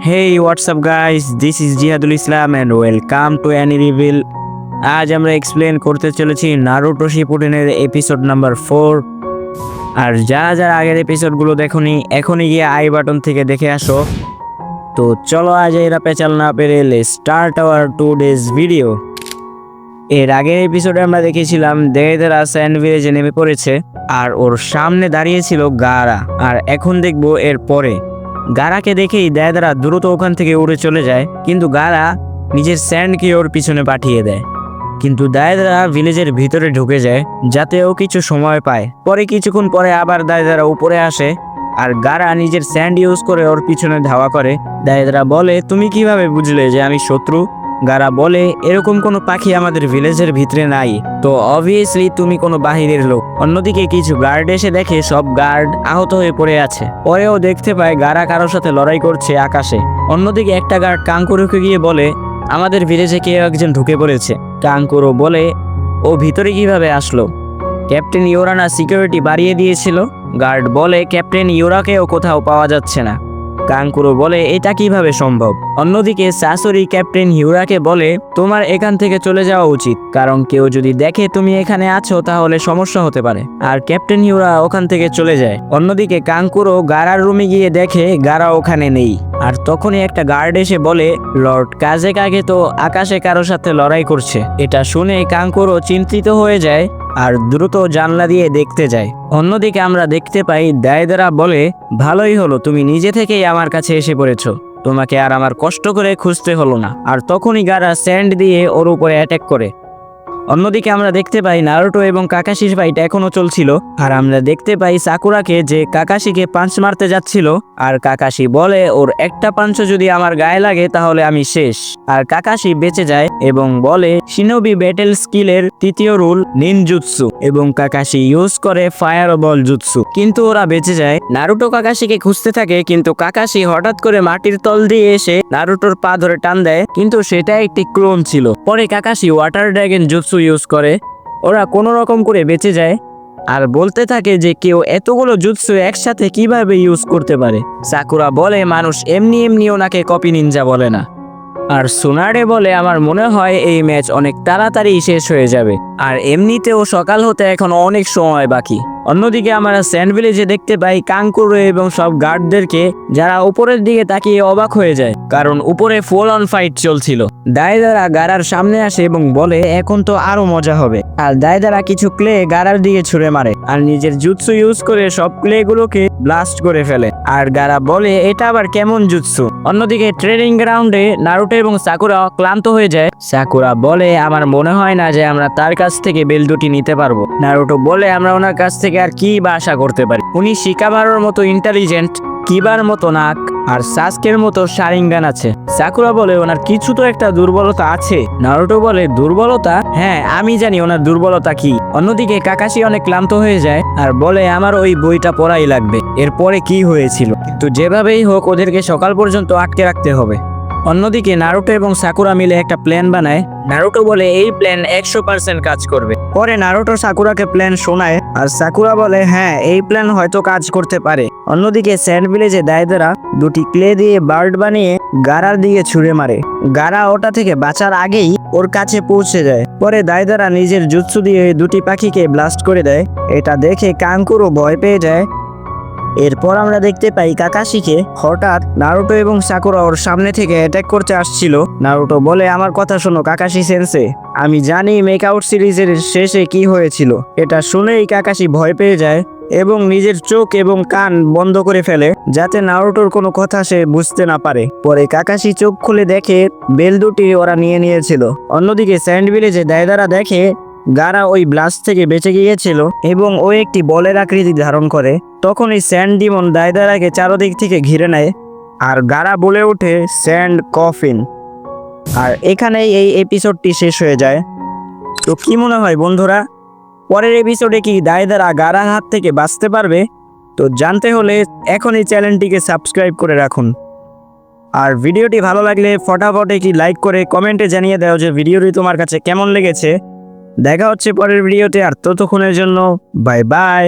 Hey, what's up guys? This is Jihadul Islam and welcome to Any Reveal. আজ আমরা explain করতে চলেছি Naruto শিপুডেনের episode number 4। আর যারা আগের এপিসোডগুলো দেখোনি এখনই গিয়ে আই বাটন থেকে দেখে আসো। তো চলো আজ এরা পেঁচাল না পেরে স্টার্ট আওয়ার টুডেজ ভিডিও। এর আগের এপিসোডে আমরা দেখেছিলাম দেয়দারা স্যান্ড ভিলেজে নেমে পড়েছে আর ওর সামনে দাঁড়িয়েছিল গারা। আর এখন দেখবো এর পরে গারাকে দেখেই দেয়দারা দ্রুত ওখান থেকে উড়ে চলে যায়, কিন্তু গারা নিজের স্যান্ডকে ওর পিছনে পাঠিয়ে দেয়। কিন্তু দেয়দারা ভিলেজের ভিতরে ঢুকে যায় যাতে ও কিছু সময় পায়। পরে কিছুক্ষণ পরে আবার দেয়দারা উপরে আসে আর গারা নিজের স্যান্ড ইউজ করে ওর পিছনে ধাওয়া করে। দেয়দারা বলে, তুমি কিভাবে বুঝলে যে আমি শত্রু? গারা বলে, এরকম কোনো পাখি আমাদের ভিলেজের ভিতরে নাই, তো অবভিয়াসলি তুমি কোনো বাহিরের লোক। অন্যদিকে কিছু গার্ড এসে দেখে সব গার্ড আহত হয়ে পড়ে আছে। পরেও দেখতে পায় গারা কারোর সাথে লড়াই করছে আকাশে। অন্যদিকে একটা গার্ড কাঙ্কুরোকে গিয়ে বলে, আমাদের ভিলেজে কেউ একজন ঢুকে পড়েছে। কাঙ্কুরো বলে, ও ভিতরে কিভাবে আসলো? ক্যাপ্টেন ইউরানা সিকিউরিটি বাড়িয়ে দিয়েছিল। গার্ড বলে, ক্যাপ্টেন ইউরাকেও কোথাও পাওয়া যাচ্ছে না। কাঙ্কুরো বলে, এটা কিভাবে সম্ভব? অন্যদিকে সাসরি ক্যাপ্টেন হিউরাকে বলে, তোমার এখান থেকে চলে যাওয়া উচিত, কারণ কেউ যদি দেখে তুমি এখানে আছো তাহলে সমস্যা হতে পারে। আর ক্যাপ্টেন হিউরা ওখান থেকে চলে যায়। অন্যদিকে কাঙ্কুরো গারার রুমে গিয়ে দেখে গারা ওখানে নেই। আর তখনই একটা গার্ড এসে বলে, লর্ড কাজেকাগে তো আকাশে কারোর সাথে লড়াই করছে। এটা শুনে কাঙ্কুরো চিন্তিত হয়ে যায় আর দ্রুত জানলা দিয়ে দেখতে যায়। অন্যদিকে আমরা দেখতে পাই দেয়দারা বলে, ভালোই হলো তুমি নিজে থেকেই আমার কাছে এসে পড়েছো, তোমাকে আর আমার কষ্ট করে খুঁজতে হলো না। আর তখনই গারা স্যান্ড দিয়ে ওর উপরে অ্যাটাক করে। অন্যদিকে আমরা দেখতে পাই নারুটো এবং কাকাশির ফাইট এখনো চলছিল। আর আমরা দেখতে পাই সাকুরাকে যে কাকাশিকে পাঞ্চ মারতে যাচ্ছিল। আর কাকাশি বলে, ওর একটা পাঞ্চও যদি আমার গায়ে লাগে তাহলে আমি শেষ। আর কাকাশি বেঁচে যায় এবং বলে, শিনোবি ব্যাটেল স্কিলের তৃতীয় রুল নিনজুৎসু, এবং কাকাশি ইউজ করে ফায়ার বল জুৎসু। কিন্তু ওরা বেঁচে যায়। নারুটো কাকাশিকে খুঁজতে থাকে, কিন্তু কাকাশি হঠাৎ করে মাটির তল দিয়ে এসে নারুটোর পা ধরে টান দেয়, কিন্তু সেটা একটি ক্লোন ছিল। পরে Kakashi water dragon jutsu use করে। ওরা কোনো রকম করে বেঁচে যায় আর বলতে থাকে যে কেউ এতগুলো জুৎসু একসাথে কিভাবে ইউজ করতে পারে। সাকুরা বলে, মানুষ এমনি এমনি ওনাকে কপি নিনজা বলে না। আর সোনারে বলে, আমার মনে হয় এই ম্যাচ অনেক তাড়াতাড়ি শেষ হয়ে যাবে, আর এমনিতেও সকাল হতে এখন অনেক সময় বাকি। অন্যদিকে আমরা স্যান্ড ভিলেজে দেখতে পাই কাঙ্কুরো এবং সব গার্ডদেরকে, যারা উপরের দিকে তাকিয়ে অবাক হয়ে যায়, কারণ উপরে ফুল অন ফাইট চলছিল। দায়দারা গারার সামনে আসে এবং বলে, এখন তো আরো মজা হবে। আর দায়দারা কিছু ক্লে গারার দিকে ছুঁড়ে মারে আর নিজের জুৎসু ইউজ করে সব ক্লে গুলোকে ব্লাস্ট করে ফেলে। আর গারা বলে, এটা আবার কেমন জুৎসু? অন্যদিকে ট্রেনিং গ্রাউন্ডে নারুটো এবং সাকুরা ক্লান্ত হয়ে যায়। সাকুরা বলে, আমার মনে হয় না যে আমরা তার কাছ থেকে বেল দুটি নিতে পারবো। নারুটো বলে, আমরা ওনার কাছ থেকে আর কি বা আশা করতে পারি? উনি শিকামারোর মতো ইন্টেলিজেন্ট, কিবার মতো নাক, আর সাসকের মতো শারিঙ্গান আছে। সাকুরা বলে, ওনার কিছু তো একটা দুর্বলতা আছে। নারুটো বলে, দুর্বলতা? হ্যাঁ, আমি জানি ওনার দুর্বলতা কি। অন্যদিকে কাকাশি অনেক ক্লান্ত হয়ে যায় আর বলে, আমার ওই বইটা পড়াই লাগবে, এরপরে কি হয়েছিল। কিন্তু যেভাবেই হোক ওদেরকে সকাল পর্যন্ত আটকে রাখতে হবে। অন্যদিকে নারুটো এবং সাকুরা মিলে একটা প্ল্যান বানায়। নারুটো বলে, এই প্ল্যান 100% কাজ করবে। পরে নারুটো সাকুরাকে প্ল্যান শোনায় আর সাকুরা বলে, হ্যাঁ, এই প্ল্যান হয়তো কাজ করতে পারে। অন্যদিকে স্যান্ড ভিলেজে দায়দারা দুটি ক্লে দিয়ে বার্ড বানিয়ে গারার দিকে ছুঁড়ে মারে। গারা ওটা থেকে বাঁচার আগেই ওর কাছে পৌঁছে যায়। পরে দায়দারা নিজের জুৎসু দিয়ে দুটি পাখিকে ব্লাস্ট করে দেয়। এটা দেখে কাঙ্কুরো ভয় পেয়ে যায়। এরপর আমরা দেখতে পাই কাকাশিকে। হঠাৎ নারুটো এবং সাকুরা ওর সামনে থেকে অ্যাটাক করতে আসছিল। নারুটো বলে, আমার কথা শোনো কাকাশি সেন্সে, আমি জানি মেকআউট সিরিজের শেষে কি হয়েছিল। এটা শুনেই কাকাশি ভয় পেয়ে যায় এবং নিজের চোখ এবং কান বন্ধ করে ফেলে, যাতে নারুটোর কোনো কথা সে বুঝতে না পারে। পরে কাকাশি চোখ খুলে দেখে বেল দুটি ওরা নিয়ে নিয়েছিল। অন্যদিকে স্যান্ড ভিলেজে দায়দারা দেখে গারা ওই ব্লাস্ট থেকে বেঁচে গিয়েছিল এবং ও একটি বলের আকৃতি ধারণ করে। তখন এই স্যান্ড ডিমন দায়দারাকে চারদিক থেকে ঘিরে নেয় আর গারা বলে ওঠে, স্যান্ড কফিন। আর এখানেই এই এপিসোডটি শেষ হয়ে যায়। তো কি মনে হয় বন্ধুরা, পরের এপিসোডে কি দায়দারা গারার হাত থেকে বাঁচতে পারবে? তো জানতে হলে এখনই চ্যানেলটিকে সাবস্ক্রাইব করে রাখুন। আর ভিডিওটি ভালো লাগলে ফটাফট একটি লাইক করে কমেন্টে জানিয়ে দাও যে ভিডিওটি তোমার কাছে কেমন লেগেছে। দেখা হচ্ছে পরের ভিডিওতে, আর ততক্ষণের জন্য বাই বাই।